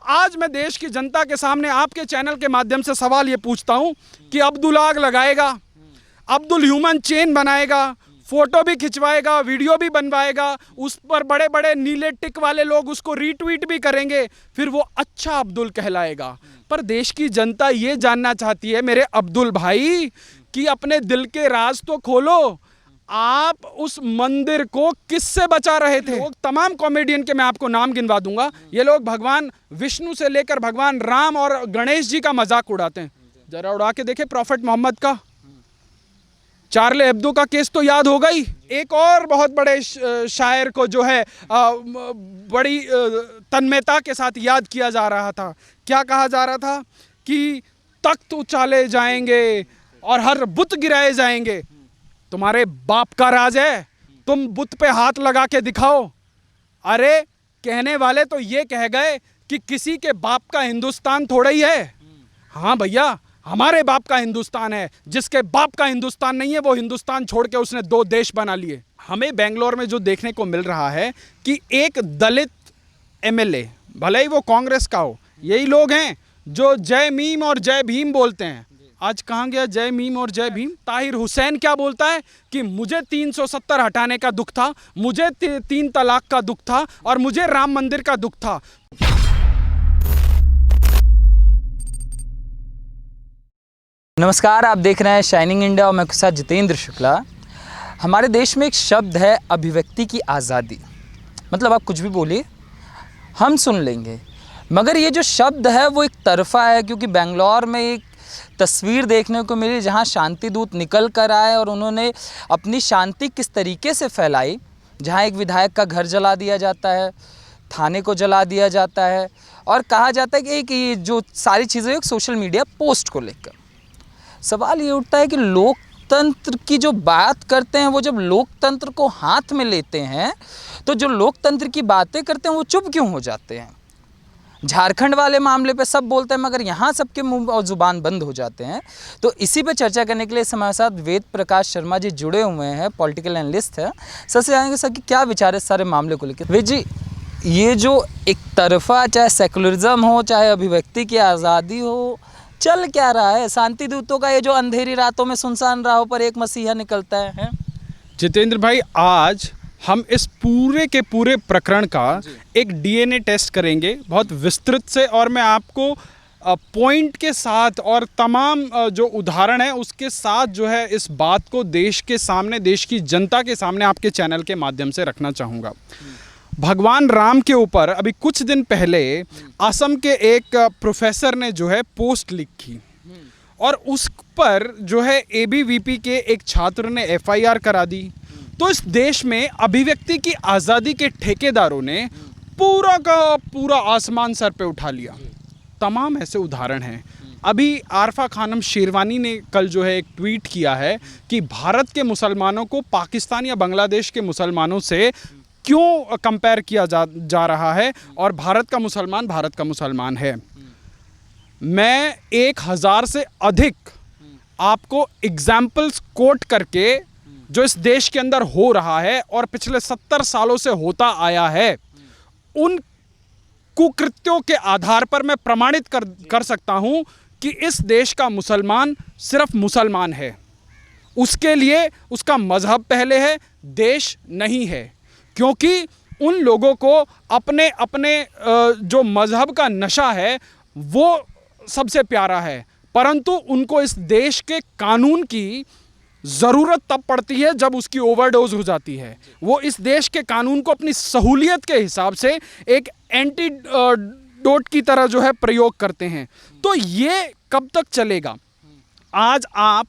आज मैं देश की जनता के सामने आपके चैनल के माध्यम से सवाल ये पूछता हूं कि अब्दुल आग लगाएगा, अब्दुल ह्यूमन चेन बनाएगा, फोटो भी खिंचवाएगा, वीडियो भी बनवाएगा, उस पर बड़े बड़े नीले टिक वाले लोग उसको रीट्वीट भी करेंगे, फिर वो अच्छा अब्दुल कहलाएगा। पर देश की जनता ये जानना चाहती है मेरे अब्दुल भाई कि अपने दिल के राज तो खोलो। आप उस मंदिर को किससे बचा रहे थे? लोग, तमाम कॉमेडियन के मैं आपको नाम गिनवा दूंगा, ये लोग भगवान विष्णु से लेकर भगवान राम और गणेश जी का मजाक उड़ाते हैं। जरा उड़ा के देखे प्रॉफिट मोहम्मद का, चार्ली हेब्दो का केस तो याद होगा ही। एक और बहुत बड़े शायर को जो है बड़ी तन्मयता के साथ याद किया जा रहा था। क्या कहा जा रहा था कि तख्त उछाले जाएंगे और हर बुत गिराए जाएंगे। तुम्हारे बाप का राज है, तुम बुत पे हाथ लगा के दिखाओ। अरे कहने वाले तो ये कह गए कि किसी के बाप का हिंदुस्तान थोड़ा ही है। हाँ भैया, हमारे बाप का हिंदुस्तान है। जिसके बाप का हिंदुस्तान नहीं है वो हिंदुस्तान छोड़ के उसने 2 देश बना लिए। हमें बेंगलोर में जो देखने को मिल रहा है कि एक दलित एमएलए, भले ही वो कांग्रेस का हो, यही लोग हैं जो जय मीम और जय भीम बोलते हैं। आज कहाँ गया जय मीम और जय भीम? ताहिर हुसैन क्या बोलता है कि मुझे 370 हटाने का दुख था, मुझे 3 तलाक का दुख था और मुझे राम मंदिर का दुख था। नमस्कार, आप देख रहे हैं शाइनिंग इंडिया और मैं के साथ जितेंद्र शुक्ला। हमारे देश में एक शब्द है अभिव्यक्ति की आज़ादी। मतलब आप कुछ भी बोलिए, हम सुन लेंगे। मगर ये जो शब्द है वो एक तरफा है, क्योंकि बेंगलोर में एक तस्वीर देखने को मिली जहाँ शांति दूत निकल कर आए और उन्होंने अपनी शांति किस तरीके से फैलाई। जहाँ एक विधायक का घर जला दिया जाता है, थाने को जला दिया जाता है और कहा जाता है कि ये जो सारी चीज़ें एक सोशल मीडिया पोस्ट को लेकर। सवाल ये उठता है कि लोकतंत्र की जो बात करते हैं वो जब लोकतंत्र को हाथ में लेते हैं तो जो लोकतंत्र की बातें करते हैं वो चुप क्यों हो जाते हैं? झारखंड वाले मामले पे सब बोलते हैं मगर यहाँ सबके मुंह और ज़ुबान बंद हो जाते हैं। तो इसी पे चर्चा करने के लिए हमारे साथ वेद प्रकाश शर्मा जी जुड़े हुए हैं, पॉलिटिकल एनालिस्ट हैं। सबसे जानेंगे सर कि क्या विचार है सारे मामले को लेकर। वेद जी, ये जो एक तरफा चाहे सेकुलरिज्म हो चाहे अभिव्यक्ति की आज़ादी हो, चल क्या रहा है? शांति दूतों का ये जो अंधेरी रातों में सुनसान राहों पर एक मसीहा निकलता है। जितेंद्र भाई, आज हम इस पूरे के पूरे प्रकरण का एक डीएनए टेस्ट करेंगे बहुत विस्तृत से, और मैं आपको पॉइंट के साथ और तमाम जो उदाहरण है उसके साथ जो है इस बात को देश के सामने, देश की जनता के सामने आपके चैनल के माध्यम से रखना चाहूँगा। भगवान राम के ऊपर अभी कुछ दिन पहले असम के एक प्रोफेसर ने जो है पोस्ट लिखी और उस पर जो है एबीवीपी के एक छात्र ने एफआईआर करा दी। तो इस देश में अभिव्यक्ति की आज़ादी के ठेकेदारों ने पूरा का पूरा आसमान सर पे उठा लिया। तमाम ऐसे उदाहरण हैं। अभी आरफा खानम शेरवानी ने कल जो है एक ट्वीट किया है कि भारत के मुसलमानों को पाकिस्तान या बांग्लादेश के मुसलमानों से क्यों कंपेयर किया जा रहा है और भारत का मुसलमान है। मैं 1000 से अधिक आपको एग्जाम्पल्स कोट करके जो इस देश के अंदर हो रहा है और पिछले 70 सालों से होता आया है, उन कुकृत्यों के आधार पर मैं प्रमाणित कर सकता हूं कि इस देश का मुसलमान सिर्फ मुसलमान है। उसके लिए उसका मजहब पहले है, देश नहीं है। क्योंकि उन लोगों को अपने अपने जो मजहब का नशा है वो सबसे प्यारा है, परंतु उनको इस देश के कानून की ज़रूरत तब पड़ती है जब उसकी ओवरडोज हो जाती है। वो इस देश के कानून को अपनी सहूलियत के हिसाब से एक एंटीडोट की तरह जो है प्रयोग करते हैं। तो ये कब तक चलेगा? आज आप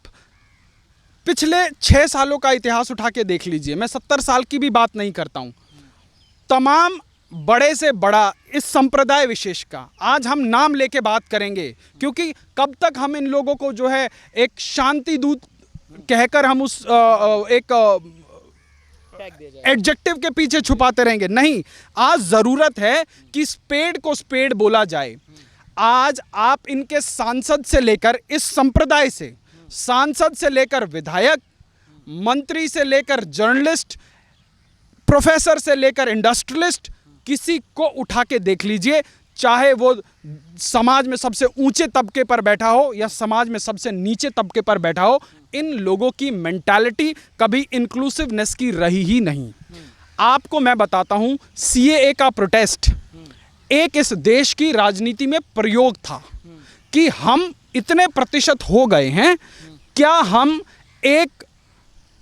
पिछले 6 सालों का इतिहास उठा के देख लीजिए। मैं 70 साल की भी बात नहीं करता हूँ। तमाम बड़े से बड़ा इस संप्रदाय विशेष का आज हम नाम लेके बात करेंगे, क्योंकि कब तक हम इन लोगों को जो है एक शांति दूत कहकर हम उस एक एडजेक्टिव के पीछे छुपाते रहेंगे? नहीं, आज ज़रूरत है कि स्पेड को स्पेड बोला जाए। आज आप इनके सांसद से लेकर, इस संप्रदाय से सांसद से लेकर विधायक, मंत्री से लेकर जर्नलिस्ट, प्रोफेसर से लेकर इंडस्ट्रियलिस्ट, किसी को उठा के देख लीजिए, चाहे वो समाज में सबसे ऊंचे तबके पर बैठा हो या समाज में सबसे नीचे तबके पर बैठा हो, इन लोगों की मेंटालिटी कभी इंक्लूसिवनेस की रही ही नहीं। आपको मैं बताता हूं, सीएए का प्रोटेस्ट एक इस देश की राजनीति में प्रयोग था कि हम इतने प्रतिशत हो गए हैं, क्या हम एक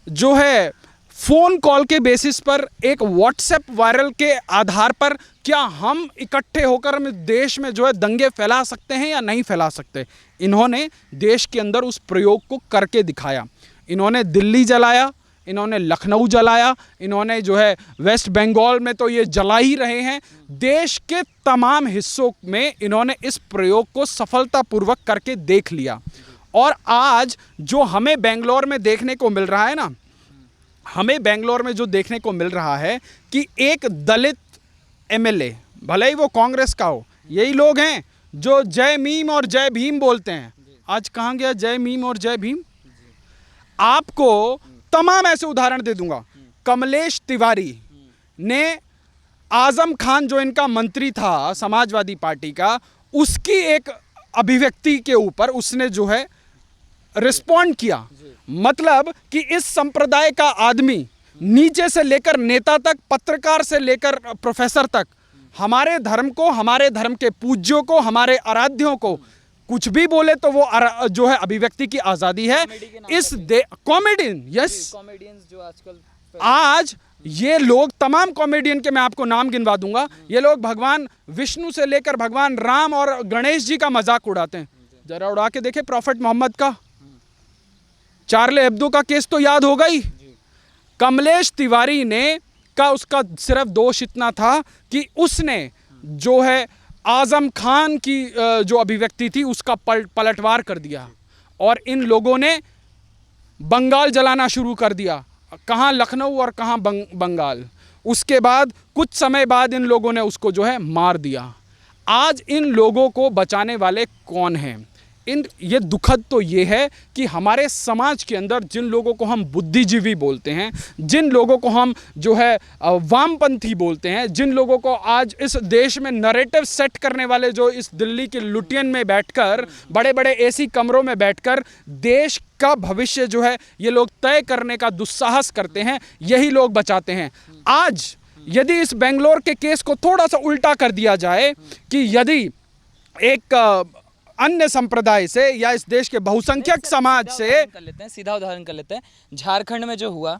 जो है फ़ोन कॉल के बेसिस पर, एक व्हाट्सएप वायरल के आधार पर क्या हम इकट्ठे होकर हम देश में जो है दंगे फैला सकते हैं या नहीं फैला सकते। इन्होंने देश के अंदर उस प्रयोग को करके दिखाया। इन्होंने दिल्ली जलाया, इन्होंने लखनऊ जलाया, इन्होंने जो है वेस्ट बंगाल में तो ये जला ही रहे हैं। देश के तमाम हिस्सों में इन्होंने इस प्रयोग को सफलतापूर्वक करके देख लिया। और आज जो हमें बेंगलोर में देखने को मिल रहा है ना, हमें बेंगलोर में जो देखने को मिल रहा है कि एक दलित एमएलए, भले ही वो कांग्रेस का हो, यही लोग हैं जो जय मीम और जय भीम बोलते हैं। आज कहाँ गया जय मीम और जय भीम? आपको तमाम ऐसे उदाहरण दे दूंगा। कमलेश तिवारी ने आजम खान जो इनका मंत्री था समाजवादी पार्टी का, उसकी एक अभिव्यक्ति के ऊपर उसने जो है रिस्पॉन्ड किया। मतलब कि इस संप्रदाय का आदमी नीचे से लेकर नेता तक, पत्रकार से लेकर प्रोफेसर तक, हमारे धर्म को, हमारे धर्म के पूज्यों को, हमारे आराध्यों को कुछ भी बोले तो वो जो है अभिव्यक्ति की आज़ादी है। इस कॉमेडियन, यस, कॉमेडियंस जो आजकल आज ये लोग, तमाम कॉमेडियन के मैं आपको नाम गिनवा दूंगा, ये लोग भगवान विष्णु से लेकर भगवान राम और गणेश जी का मजाक उड़ाते हैं। जरा उड़ा के देखे प्रॉफेट मोहम्मद का, चार्ली हेब्दो का केस तो याद होगा ही। कमलेश तिवारी ने का उसका सिर्फ दोष इतना था कि उसने जो है आजम खान की जो अभिव्यक्ति थी उसका पलटवार कर दिया और इन लोगों ने बंगाल जलाना शुरू कर दिया। कहाँ लखनऊ और कहाँ बंगाल। उसके बाद कुछ समय बाद इन लोगों ने उसको जो है मार दिया। आज इन लोगों को बचाने वाले कौन हैं? ये दुखद तो ये है कि हमारे समाज के अंदर जिन लोगों को हम बुद्धिजीवी बोलते हैं, जिन लोगों को हम जो है वामपंथी बोलते हैं, जिन लोगों को आज इस देश में नैरेटिव सेट करने वाले, जो इस दिल्ली के लुटियन में बैठकर, बड़े बड़े एसी कमरों में बैठकर देश का भविष्य जो है ये लोग तय करने का दुस्साहस करते हैं, यही लोग बचाते हैं। आज यदि इस बेंगलोर के केस को थोड़ा सा उल्टा कर दिया जाए कि यदि एक अन्य संप्रदाय से या इस देश के बहुसंख्यक समाज से, सीधा उदाहरण कर लेते हैं, झारखंड में जो हुआ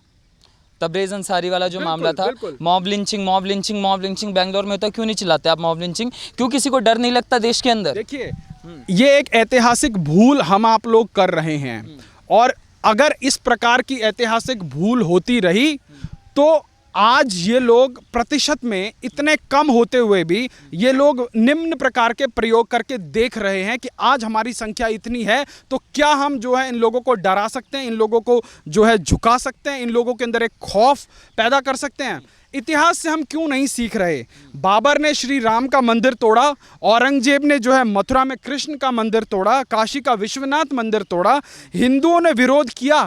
तबरेज़ अंसारी वाला जो मामला था, बिल्कुल। मॉब लिंचिंग, बेंगलोर में तो क्यों नहीं चिल्लाते आप मॉब लिंचिंग? क्यों किसी को डर नहीं लगता देश के अंदर? देखिए, ये एक ऐतिहासिक भूल हम आप लोग कर रहे हैं और अगर इस प्रकार की ऐतिहासिक भूल होती रही तो आज ये लोग प्रतिशत में इतने कम होते हुए भी ये लोग निम्न प्रकार के प्रयोग करके देख रहे हैं कि आज हमारी संख्या इतनी है तो क्या हम जो है इन लोगों को डरा सकते हैं, इन लोगों को जो है झुका सकते हैं, इन लोगों के अंदर एक खौफ पैदा कर सकते हैं। इतिहास से हम क्यों नहीं सीख रहे? बाबर ने श्री राम का मंदिर तोड़ा, औरंगजेब ने जो है मथुरा में कृष्ण का मंदिर तोड़ा, काशी का विश्वनाथ मंदिर तोड़ा, हिंदुओं ने विरोध किया,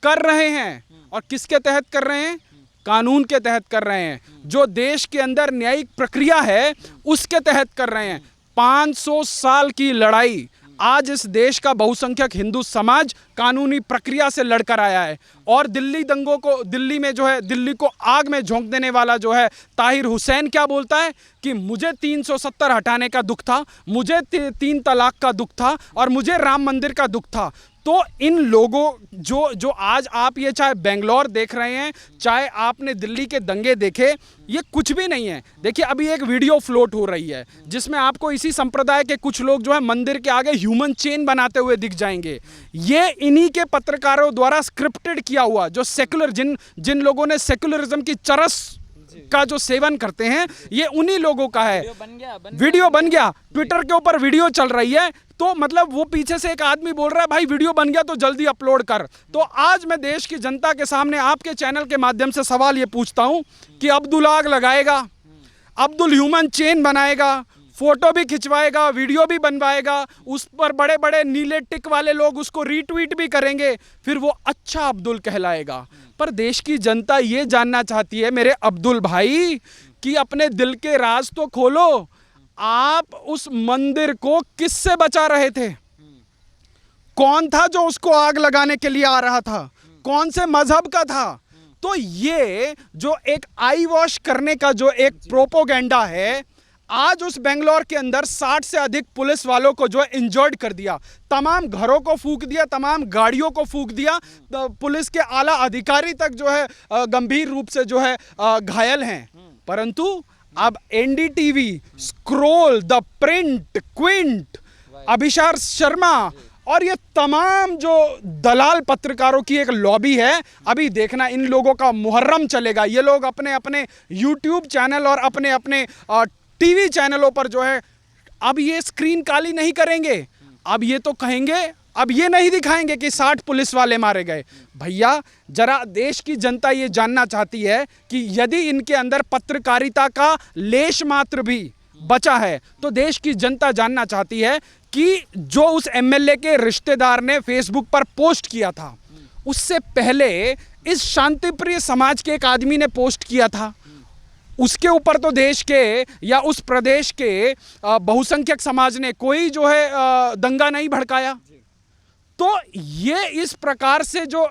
कर रहे हैं। और किसके तहत कर रहे हैं? कानून के तहत कर रहे हैं। जो देश के अंदर न्यायिक प्रक्रिया है उसके तहत कर रहे हैं। 500 साल की लड़ाई आज इस देश का बहुसंख्यक हिंदू समाज कानूनी प्रक्रिया से लड़कर आया है। और दिल्ली दंगों को, दिल्ली में जो है दिल्ली को आग में झोंक देने वाला जो है ताहिर हुसैन क्या बोलता है कि मुझे 370 हटाने का दुख था, मुझे 3 तलाक का दुख था और मुझे राम मंदिर का दुख था। तो इन लोगों जो आज आप ये चाहे बेंगलोर देख रहे हैं, चाहे आपने दिल्ली के दंगे देखे, ये कुछ भी नहीं है। देखिए अभी एक वीडियो फ्लोट हो रही है जिसमें आपको इसी संप्रदाय के कुछ लोग जो है मंदिर के आगे ह्यूमन चेन बनाते हुए दिख जाएंगे। ये इन्हीं के पत्रकारों द्वारा स्क्रिप्टेड किया हुआ, जो सेकुलर जिन लोगों ने सेकुलरिज्म की चरस का जो सेवन करते हैं, ये उन्हीं लोगों का है। वीडियो बन गया, ट्विटर के ऊपर वीडियो चल रही है तो मतलब वो पीछे से एक आदमी बोल रहा है भाई वीडियो बन गया तो जल्दी अपलोड कर। तो आज मैं देश की जनता के सामने आपके चैनल के माध्यम से सवाल ये पूछता हूं कि अब्दुल आग लगाएगा, अब्दुल ह्यूमन चेन बनाएगा, फोटो भी खिंचवाएगा, वीडियो भी बनवाएगा, उस पर बड़े बड़े नीले टिक वाले लोग उसको रीट्वीट भी करेंगे, फिर वो अच्छा अब्दुल कहलाएगा। पर देश की जनता ये जानना चाहती है मेरे अब्दुल भाई कि अपने दिल के राज तो खोलो। आप उस मंदिर को किससे बचा रहे थे? कौन था जो उसको आग लगाने के लिए आ रहा था? कौन से मजहब का था? तो ये जो एक आई वॉश करने का जो एक प्रोपोगेंडा है, आज उस बेंगलोर के अंदर 60 से अधिक पुलिस वालों को जो है इंजर्ड कर दिया, तमाम घरों को फूंक दिया, तमाम गाड़ियों को फूंक दिया, पुलिस के आला अधिकारी तक जो है गंभीर रूप से जो है घायल हैं। परंतु अब NDTV, Scroll, The Print, Quint, Abhisar Sharma और ये तमाम जो दलाल पत्रकारों की एक लॉबी है, अभी देखना इन लोगों का मुहर्रम चलेगा। ये लोग अपने अपने यूट्यूब चैनल और अपने अपने टीवी चैनलों पर जो है अब ये स्क्रीन काली नहीं करेंगे। अब ये तो कहेंगे, अब ये नहीं दिखाएंगे कि 60 पुलिस वाले मारे गए। भैया जरा देश की जनता ये जानना चाहती है कि यदि इनके अंदर पत्रकारिता का लेश मात्र भी बचा है तो देश की जनता जानना चाहती है कि जो उस एमएलए के रिश्तेदार ने फेसबुक पर पोस्ट किया था, उससे पहले इस शांतिप्रिय समाज के एक आदमी ने पोस्ट किया था, उसके ऊपर तो देश के या उस प्रदेश के बहुसंख्यक समाज ने कोई जो है दंगा नहीं भड़काया। तो ये इस प्रकार से जो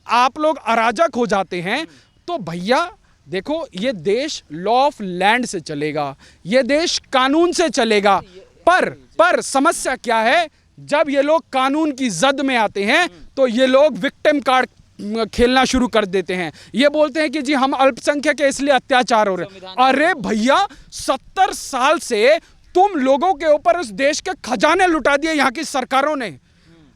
आप लोग अराजक हो जाते हैं, तो भैया देखो ये देश लॉ ऑफ लैंड से चलेगा, ये देश कानून से चलेगा। पर समस्या क्या है, जब ये लोग कानून की जद में आते हैं तो ये लोग विक्टिम कार्ड खेलना शुरू कर देते हैं। ये बोलते हैं कि जी हम अल्पसंख्यक है इसलिए अत्याचार हो रहे हैं। अरे भैया 70 साल से तुम लोगों के ऊपर इस देश के खजाने लुटा दिए यहाँ की सरकारों ने।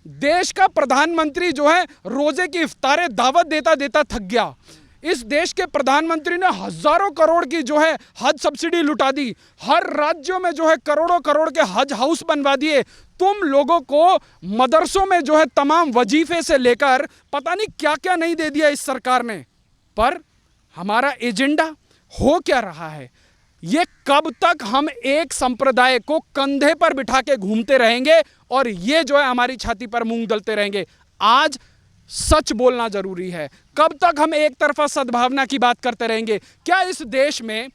देश का प्रधानमंत्री जो है रोजे की इफ्तारे दावत देता देता थक गया। इस देश के प्रधानमंत्री ने हजारों करोड़ की जो है हज सब्सिडी लुटा दी। हर राज्यों में जो है करोड़ों करोड़ के हज हाउस बनवा दिए। तुम लोगों को मदरसों में जो है तमाम वजीफे से लेकर पता नहीं क्या क्या नहीं दे दिया इस सरकार ने। पर हमारा एजेंडा हो क्या रहा है? ये कब तक हम एक संप्रदाय को कंधे पर बिठा के घूमते रहेंगे और ये जो है हमारी छाती पर मूंग दलते रहेंगे? आज सच बोलना जरूरी है। कब तक हम एक तरफा सद्भावना की बात करते रहेंगे? क्या इस देश में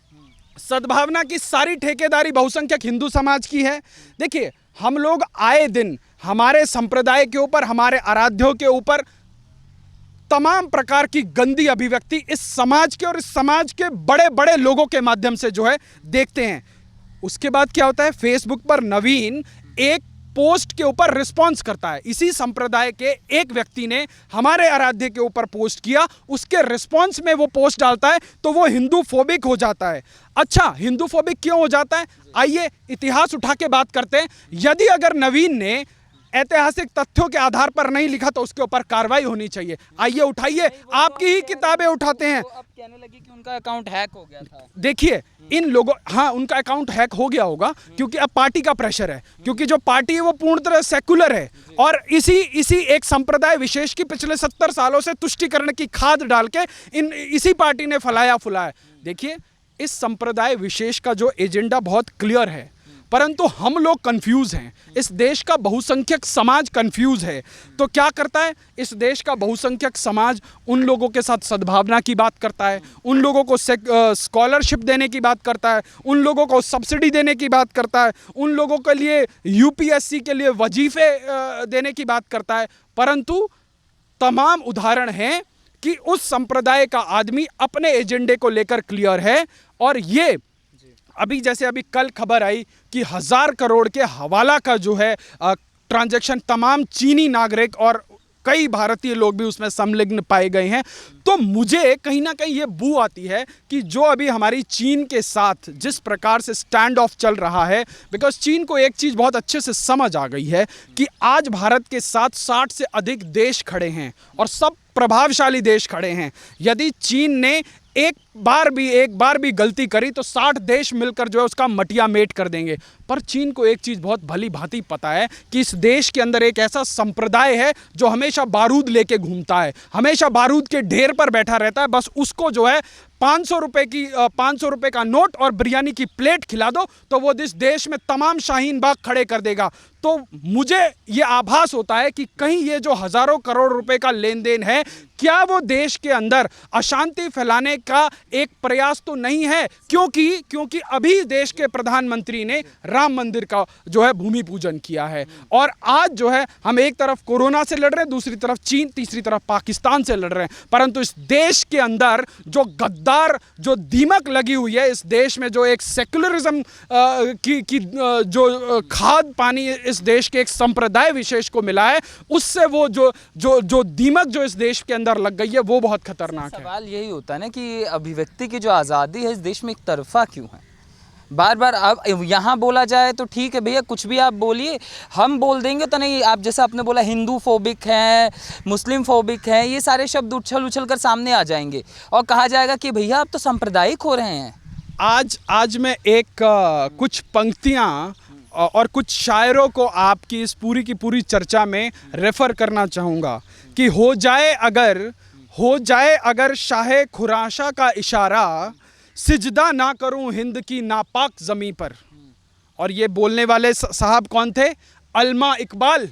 सद्भावना की सारी ठेकेदारी बहुसंख्यक हिंदू समाज की है? देखिए हम लोग आए दिन हमारे संप्रदाय के ऊपर, हमारे आराध्यों के ऊपर तमाम प्रकार की गंदी अभिव्यक्ति इस समाज के और इस समाज के बड़े बड़े लोगों के माध्यम से जो है देखते हैं। उसके बाद क्या होता है, फेसबुक पर नवीन एक पोस्ट के ऊपर रिस्पॉन्स करता है। इसी संप्रदाय के एक व्यक्ति ने हमारे आराध्य के ऊपर पोस्ट किया, उसके रिस्पॉन्स में वो पोस्ट डालता है तो वो हिंदू फोबिक हो जाता है। अच्छा, हिंदू फोबिक क्यों हो जाता है? आइए इतिहास उठा के बात करते हैं। यदि अगर नवीन ने ऐतिहासिक तथ्यों के आधार पर नहीं लिखा तो उसके ऊपर कार्रवाई होनी चाहिए। आइए उठाइए, आपकी ही किताबें उठाते हैं। अब कहने लगी कि उनका अकाउंट हैक हो गया था। देखिए इन लोगों, हाँ उनका अकाउंट हैक हो गया होगा क्योंकि अब पार्टी का प्रेशर है, क्योंकि जो पार्टी है वो पूर्ण तरह सेकुलर है और इसी एक संप्रदाय विशेष की पिछले 70 सालों से तुष्टिकरण की खाद डाल के इसी पार्टी ने फलाया फुलाया। देखिए इस संप्रदाय विशेष का जो एजेंडा बहुत क्लियर है, परंतु हम लोग कंफ्यूज हैं। इस देश का बहुसंख्यक समाज कंफ्यूज है। तो क्या करता है इस देश का बहुसंख्यक समाज? उन लोगों के साथ सद्भावना की बात करता है, उन लोगों को स्कॉलरशिप देने की बात करता है, उन लोगों को सब्सिडी देने की बात करता है, उन लोगों के लिए यूपीएससी के लिए वजीफे देने की बात करता है। परंतु तमाम उदाहरण हैं कि उस संप्रदाय का आदमी अपने एजेंडे को लेकर क्लियर है। और ये अभी जैसे अभी कल खबर आई कि 1000 करोड़ के हवाला का जो है ट्रांजैक्शन तमाम चीनी नागरिक और कई भारतीय लोग भी उसमें संलग्न पाए गए हैं। तो मुझे कहीं ना कहीं ये बू आती है कि जो अभी हमारी चीन के साथ जिस प्रकार से स्टैंड ऑफ चल रहा है, बिकॉज चीन को एक चीज़ बहुत अच्छे से समझ आ गई है कि आज भारत के साथ 60 से अधिक देश खड़े हैं और सब प्रभावशाली देश खड़े हैं। यदि चीन ने एक बार भी गलती करी तो 60 देश मिलकर जो है उसका मटिया मेट कर देंगे। पर चीन को एक चीज़ बहुत भली भांति पता है कि इस देश के अंदर एक ऐसा संप्रदाय है जो हमेशा बारूद लेके घूमता है, हमेशा बारूद के ढेर पर बैठा रहता है। बस उसको जो है 500 रुपए का नोट और बिरयानी की प्लेट खिला दो तो वो इस देश में तमाम शाहीन बाग खड़े कर देगा। तो मुझे ये आभास होता है कि कहीं ये जो हजारों करोड़ रुपए का लेन देन है, क्या वो देश के अंदर अशांति फैलाने का एक प्रयास तो नहीं है, क्योंकि अभी देश के प्रधानमंत्री ने राम मंदिर का जो है भूमि पूजन किया है। और आज जो है हम एक तरफ कोरोना से लड़ रहे हैं, दूसरी तरफ चीन, तीसरी तरफ पाकिस्तान से लड़ रहे हैं, परंतु इस देश के अंदर जो गद्दार, जो दीमक लगी हुई है इस देश में, जो एक सेकुलरिज्म की जो खाद पानी इस देश के एक संप्रदाय विशेष को मिला है, उससे वो जो दीमक जो इस देश के अंदर लग गई है वो बहुत खतरनाक है। सवाल यही होता है ना कि अभिव्यक्ति की जो आज़ादी है इस देश में एक तरफा क्यों है? बार बार अब यहाँ बोला जाए तो ठीक है भैया, कुछ भी आप बोलिए, हम बोल देंगे तो नहीं। आप जैसा आपने बोला हिंदू फोबिक है, मुस्लिम फोबिक है, ये सारे शब्द उछल कर सामने आ जाएंगे और कहा जाएगा कि भैया आप तो सांप्रदायिक हो रहे हैं। आज मैं एक कुछ पंक्तियाँ और कुछ शायरों को आपकी इस पूरी की पूरी चर्चा में रेफ़र करना चाहूँगा कि हो जाए अगर शाहे खुराशा का इशारा, सिजदा ना करूं हिंद की नापाक ज़मीं पर। और ये बोलने वाले साहब कौन थे? अल्मा इकबाल।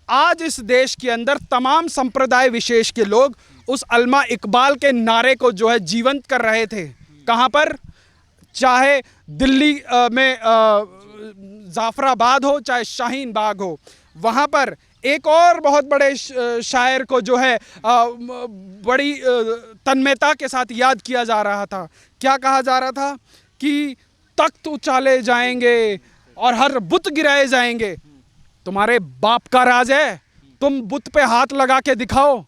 आज इस देश के अंदर तमाम संप्रदाय विशेष के लोग उस अल्मा इकबाल के नारे को जो है जीवंत कर रहे थे। कहाँ पर? चाहे दिल्ली में जाफराबाद हो, चाहे शाहीन बाग हो, वहाँ पर एक और बहुत बड़े शायर को जो है बड़ी तन्मयता के साथ याद किया जा रहा था। क्या कहा जा रहा था? कि तख्त उछाले जाएंगे और हर बुत गिराए जाएंगे। तुम्हारे बाप का राज है, तुम बुत पे हाथ लगा के दिखाओ।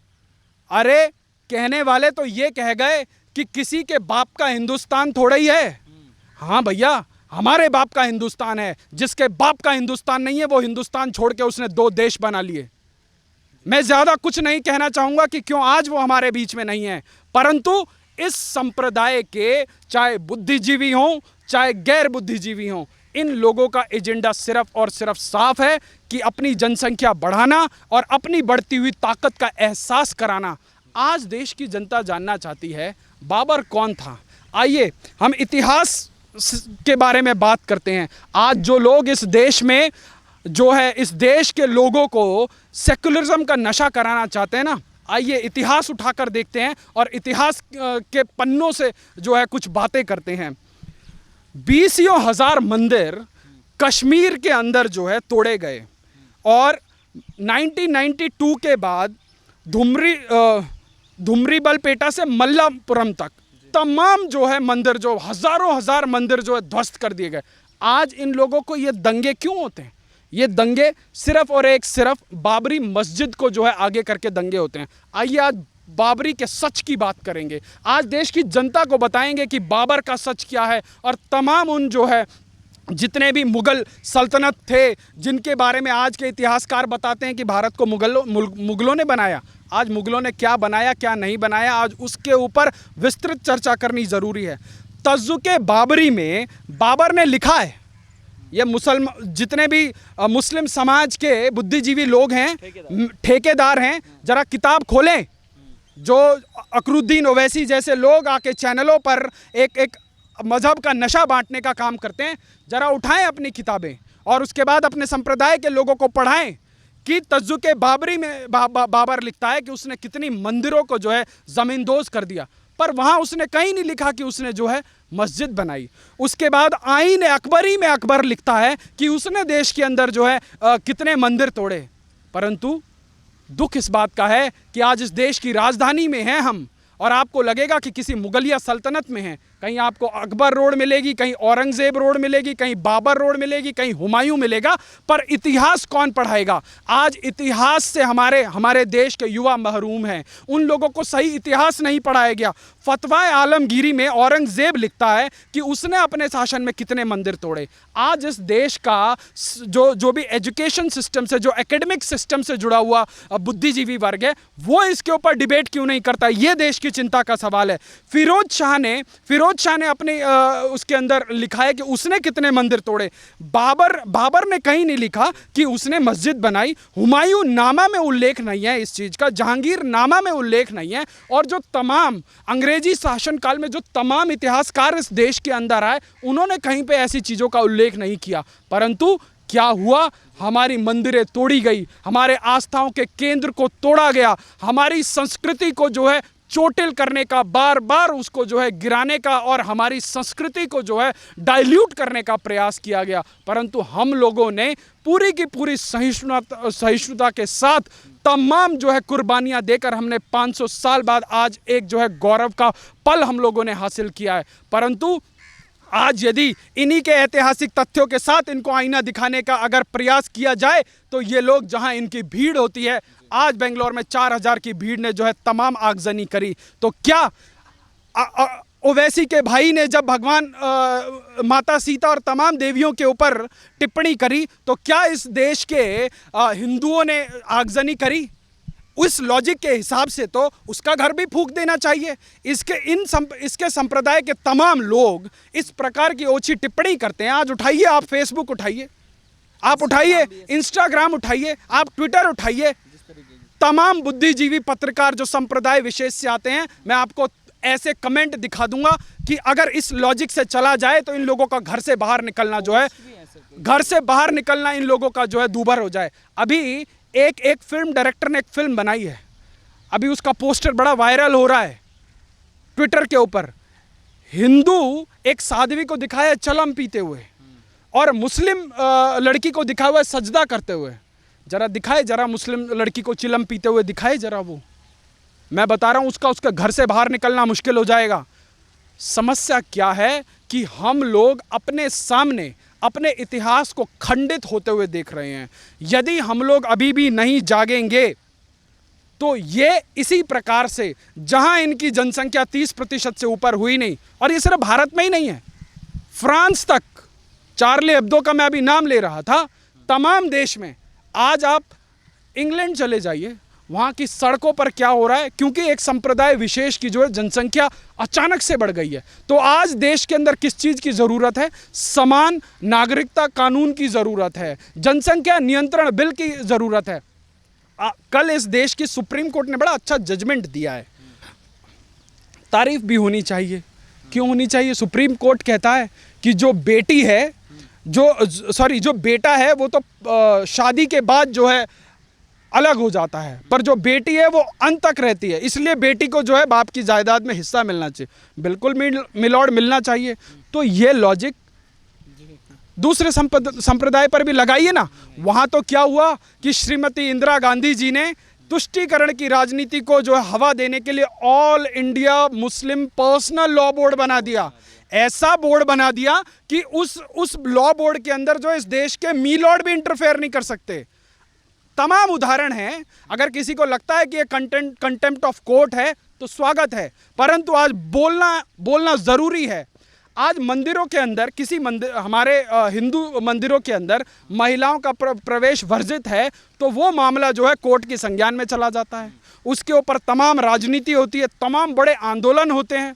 अरे कहने वाले तो ये कह गए कि किसी के बाप का हिंदुस्तान थोड़ा ही है। हाँ भैया, हमारे बाप का हिंदुस्तान है। जिसके बाप का हिंदुस्तान नहीं है वो हिंदुस्तान छोड़ के उसने 2 देश बना लिए। मैं ज़्यादा कुछ नहीं कहना चाहूँगा कि क्यों आज वो हमारे बीच में नहीं है, परंतु इस संप्रदाय के चाहे बुद्धिजीवी हों चाहे गैर बुद्धिजीवी हों, इन लोगों का एजेंडा सिर्फ और सिर्फ साफ है कि अपनी जनसंख्या बढ़ाना और अपनी बढ़ती हुई ताकत का एहसास कराना। आज देश की जनता जानना चाहती है बाबर कौन था। आइए हम इतिहास के बारे में बात करते हैं। आज जो लोग इस देश में जो है इस देश के लोगों को सेकुलरिज्म का नशा कराना चाहते हैं ना, आइए इतिहास उठाकर देखते हैं और इतिहास के पन्नों से जो है कुछ बातें करते हैं। 20 हज़ार मंदिर कश्मीर के अंदर जो है तोड़े गए और 1992 के बाद धुमरी बलपेटा से मल्लापुरम तक तमाम जो है मंदिर, जो हज़ारों हज़ार मंदिर जो है ध्वस्त कर दिए गए। आज इन लोगों को ये दंगे क्यों होते हैं? ये दंगे सिर्फ और एक सिर्फ बाबरी मस्जिद को जो है आगे करके दंगे होते हैं। आइए आज बाबरी के सच की बात करेंगे। आज देश की जनता को बताएंगे कि बाबर का सच क्या है और तमाम उन जो है जितने भी मुग़ल सल्तनत थे जिनके बारे में आज के इतिहासकार बताते हैं कि भारत को मुग़लों ने बनाया। आज मुग़लों ने क्या बनाया क्या नहीं बनाया, आज उसके ऊपर विस्तृत चर्चा करनी ज़रूरी है। तज़्ज़ुक़े बाबरी में बाबर ने लिखा है, ये जितने भी मुस्लिम समाज के बुद्धिजीवी लोग हैं, ठेकेदार हैं, ज़रा किताब खोलें। जो अकरुद्दीन ओवैसी जैसे लोग आके चैनलों पर एक मज़हब का नशा बांटने का काम करते हैं, ज़रा उठाएं अपनी किताबें और उसके बाद अपने संप्रदाय के लोगों को पढ़ाएं कि तज़्ज़ुक़े बाबरी में बाबर लिखता है कि उसने कितनी मंदिरों को जो है ज़मींदोज़ कर दिया, पर वहाँ उसने कहीं नहीं लिखा कि उसने जो है मस्जिद बनाई। उसके बाद आईन अकबरी में अकबर लिखता है कि उसने देश के अंदर जो है कितने मंदिर तोड़े। परंतु दुख इस बात का है कि आज इस देश की राजधानी में हैं हम और आपको लगेगा कि किसी मुगलिया सल्तनत में हैं। कहीं आपको अकबर रोड मिलेगी, कहीं औरंगज़ेब रोड मिलेगी, कहीं बाबर रोड मिलेगी, कहीं हुमायूं मिलेगा, पर इतिहास कौन पढ़ाएगा? आज इतिहास से हमारे देश के युवा महरूम हैं। उन लोगों को सही इतिहास नहीं पढ़ाया गया। फतवाए आलमगीरी में औरंगज़ेब लिखता है कि उसने अपने शासन में कितने मंदिर तोड़े। आज इस देश का जो भी एजुकेशन सिस्टम से, जो एकेडमिक सिस्टम से जुड़ा हुआ बुद्धिजीवी वर्ग है, वो इसके ऊपर डिबेट क्यों नहीं करता? ये देश की चिंता का सवाल है। फिरोज शाह ने अपने उसके अंदर लिखा है कि उसने कितने मंदिर तोड़े। बाबर ने कहीं नहीं लिखा कि उसने मस्जिद बनाई। हुमायूं नामा में उल्लेख नहीं है इस चीज़ का, जहांगीर नामा में उल्लेख नहीं है, और जो तमाम अंग्रेजी शासनकाल में जो तमाम इतिहासकार इस देश के अंदर आए, उन्होंने कहीं पे ऐसी चीज़ों का उल्लेख नहीं किया। परंतु क्या हुआ? हमारी मंदिरें तोड़ी गई, हमारे आस्थाओं के केंद्र को तोड़ा गया, हमारी संस्कृति को जो है चोटिल करने का, बार बार उसको जो है गिराने का और हमारी संस्कृति को जो है डाइल्यूट करने का प्रयास किया गया। परंतु हम लोगों ने पूरी की पूरी सहिष्णुता के साथ तमाम जो है कुर्बानियां देकर हमने 500 साल बाद आज एक जो है गौरव का पल हम लोगों ने हासिल किया है। परंतु आज यदि इन्हीं के ऐतिहासिक तथ्यों के साथ इनको आईना दिखाने का अगर प्रयास किया जाए तो ये लोग, जहां इनकी भीड़ होती है, आज बेंगलोर में 4000 की भीड़ ने जो है तमाम आगजनी करी, तो क्या ओवैसी के भाई ने जब भगवान माता सीता और तमाम देवियों के ऊपर टिप्पणी करी तो क्या इस देश के हिंदुओं ने आगजनी करी? उस लॉजिक के हिसाब से तो उसका घर भी फूंक देना चाहिए। इसके संप्रदाय के तमाम लोग इस प्रकार की ओछी टिप्पणी करते हैं। आज उठाइए, आप फेसबुक उठाइए, आप उठाइए इंस्टाग्राम उठाइए, आप ट्विटर उठाइए, तमाम बुद्धिजीवी पत्रकार जो संप्रदाय विशेष से आते हैं, मैं आपको ऐसे कमेंट दिखा दूंगा कि अगर इस लॉजिक से चला जाए तो इन लोगों का घर से बाहर निकलना जो है, घर से बाहर निकलना इन लोगों का जो है दूभर हो जाए। अभी एक फिल्म डायरेक्टर ने एक फिल्म बनाई है, अभी उसका पोस्टर बड़ा वायरल हो रहा है ट्विटर के ऊपर। हिंदू एक साध्वी को दिखाया है चलम पीते हुए और मुस्लिम लड़की को दिखाया हुआ है सजदा करते हुए। जरा दिखाए, जरा मुस्लिम लड़की को चिलम पीते हुए दिखाए जरा। वो मैं बता रहा हूँ उसका घर से बाहर निकलना मुश्किल हो जाएगा। समस्या क्या है कि हम लोग अपने सामने अपने इतिहास को खंडित होते हुए देख रहे हैं। यदि हम लोग अभी भी नहीं जागेंगे तो ये इसी प्रकार से, जहां इनकी जनसंख्या 30% से ऊपर हुई नहीं, और ये सिर्फ भारत में ही नहीं है, फ्रांस तक, चार्ली हेब्दो का मैं अभी नाम ले रहा था, तमाम देश में। आज आप इंग्लैंड चले जाइए, वहाँ की सड़कों पर क्या हो रहा है, क्योंकि एक संप्रदाय विशेष की जो है जनसंख्या अचानक से बढ़ गई है। तो आज देश के अंदर किस चीज़ की ज़रूरत है? समान नागरिकता कानून की ज़रूरत है, जनसंख्या नियंत्रण बिल की ज़रूरत है। कल इस देश की सुप्रीम कोर्ट ने बड़ा अच्छा जजमेंट दिया है, तारीफ भी होनी चाहिए। क्यों होनी चाहिए? सुप्रीम कोर्ट कहता है कि जो बेटी है, जो बेटा है वो तो शादी के बाद जो है अलग हो जाता है, पर जो बेटी है वो अंत तक रहती है, इसलिए बेटी को जो है बाप की जायदाद में हिस्सा मिलना चाहिए। बिल्कुल मिलॉर्ड, मिलना चाहिए। तो ये लॉजिक दूसरे संप्रदाय पर भी लगाइए ना। वहाँ तो क्या हुआ कि श्रीमती इंदिरा गांधी जी ने तुष्टीकरण की राजनीति को जो है हवा देने के लिए all India Muslim personal law board बना दिया। ऐसा बोर्ड बना दिया कि उस लॉ बोर्ड के अंदर जो इस देश के मिलॉर्ड भी इंटरफेयर नहीं कर सकते। तमाम उदाहरण हैं। अगर किसी को लगता है कि ये कंटेम्प्ट ऑफ कोर्ट है तो स्वागत है, परंतु आज बोलना जरूरी है। आज मंदिरों के अंदर, हमारे हिंदू मंदिरों के अंदर महिलाओं का प्रवेश वर्जित है, तो वो मामला जो है कोर्ट के संज्ञान में चला जाता है। उसके ऊपर तमाम राजनीति होती है, तमाम बड़े आंदोलन होते हैं।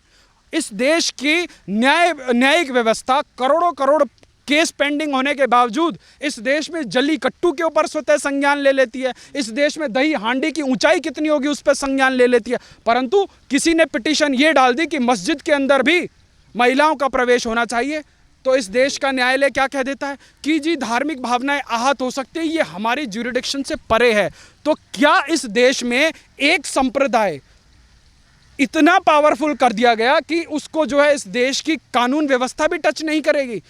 इस देश की न्यायिक व्यवस्था करोड़ों करोड़ केस पेंडिंग होने के बावजूद इस देश में जली कट्टू के ऊपर स्वतः संज्ञान ले लेती है। इस देश में दही हांडी की ऊंचाई कितनी होगी उस पर संज्ञान ले लेती है। परंतु किसी ने पिटीशन ये डाल दी कि मस्जिद के अंदर भी महिलाओं का प्रवेश होना चाहिए, तो इस देश का न्यायालय क्या कह देता है कि जी धार्मिक भावनाएं आहत हो सकती है, ये हमारी ज्यूरिडिक्शन से परे है। तो क्या इस देश में एक संप्रदाय इतना पावरफुल कर दिया गया कि उसको जो है इस देश की कानून व्यवस्था भी टच नहीं करेगी?